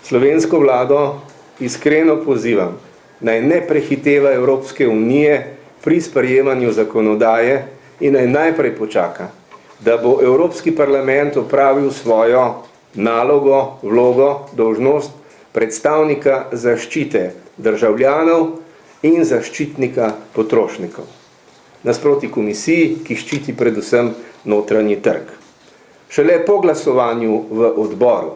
slovensko vlado iskreno pozivam, naj ne prehiteva Evropske unije pri sprejemanju zakonodaje in naj najprej počaka, da bo Evropski parlament opravil svojo nalogo, vlogo, dolžnost predstavnika zaščite državljanov in zaščitnika potrošnikov. Nasproti komisiji, ki ščiti predvsem notranji trg. Šele po glasovanju v odboru,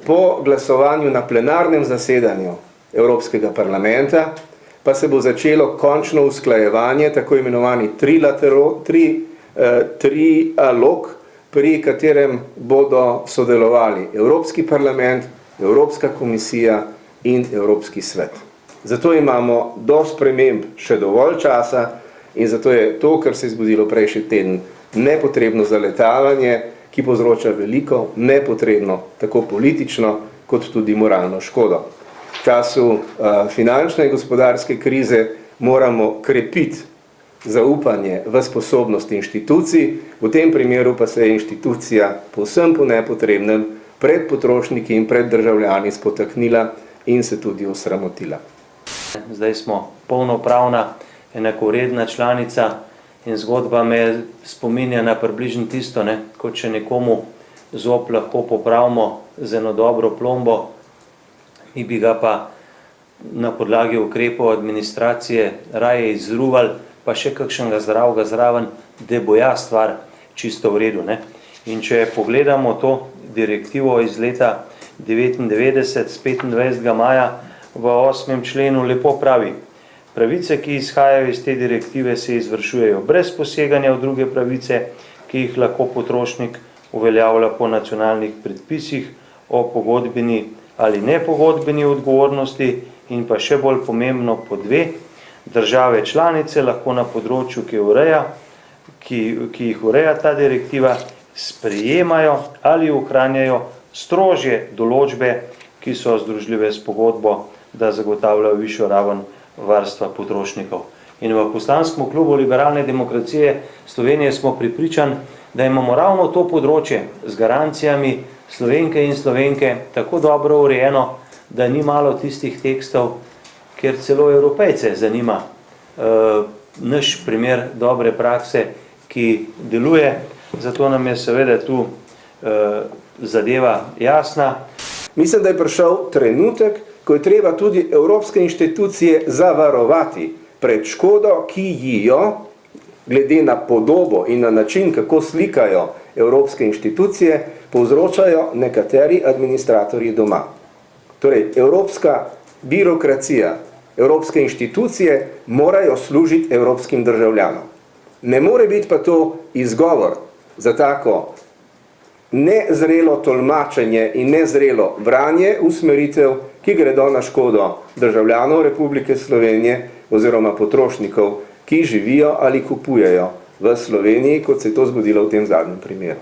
po glasovanju na plenarnem zasedanju Evropskega parlamenta, pa se bo začelo končno usklajevanje, tako imenovani trialog, pri katerem bodo sodelovali Evropski parlament, Evropska komisija in Evropski svet. Zato imamo do sprememb še dovolj časa in zato je to, kar se je zgodilo prejšnji teden, nepotrebno zaletavanje, ki povzroča veliko, nepotrebno, tako politično, kot tudi moralno škodo. V času finančne in gospodarske krize moramo krepiti zaupanje v sposobnost inštitucij, v tem primeru pa se je inštitucija povsem po nepotrebnem pred potrošniki in pred državljani spotaknila in se tudi osramotila. Zdaj smo polnopravna, enakovredna članica in zgodba me spominja na približno tisto, kot če nekomu zob lahko popravimo z eno dobro plombo, mi bi ga pa na podlagi ukrepov administracije raje izruvali, pa še kakšnega zdravega zraven, da bo ja stvar čisto v redu. In če pogledamo to direktivo iz leta 1999 z 25. maja v 8. členu lepo pravi: pravice, ki izhajajo iz te direktive, se izvršujejo brez poseganja v druge pravice, ki jih lahko potrošnik uveljavlja po nacionalnih predpisih o pogodbeni ali nepogodbeni odgovornosti, in pa še bolj pomembno po dve, države članice lahko na področju, ki jih ureja ta direktiva, sprejemajo ali ohranjajo strožje določbe, ki so združljive s pogodbo, da zagotavljajo višjo raven varstva potrošnikov. In v poslanskem klubu Liberalne demokracije Slovenije smo prepričani, da imamo ravno to področje z garancijami Slovenke in Slovenke tako dobro urejeno, da ni malo tistih tekstov, kjer celo Evropejce zanima naš primer dobre prakse, ki deluje. Zato nam je seveda tu zadeva jasna. Mislim, da je prišel trenutek, ko je treba tudi evropske inštitucije zavarovati pred škodo, ki jo, glede na podobo in na način, kako slikajo evropske inštitucije, povzročajo nekateri administratorji doma. Torej, evropska birokracija, evropske inštitucije morajo služiti evropskim državljanom. Ne more biti pa to izgovor za tako nezrelo tolmačenje in nezrelo branje usmeritev, ki gredo na škodo državljanov Republike Slovenije oziroma potrošnikov, ki živijo ali kupujejo v Sloveniji, kot se je to zgodilo v tem zadnjem primeru.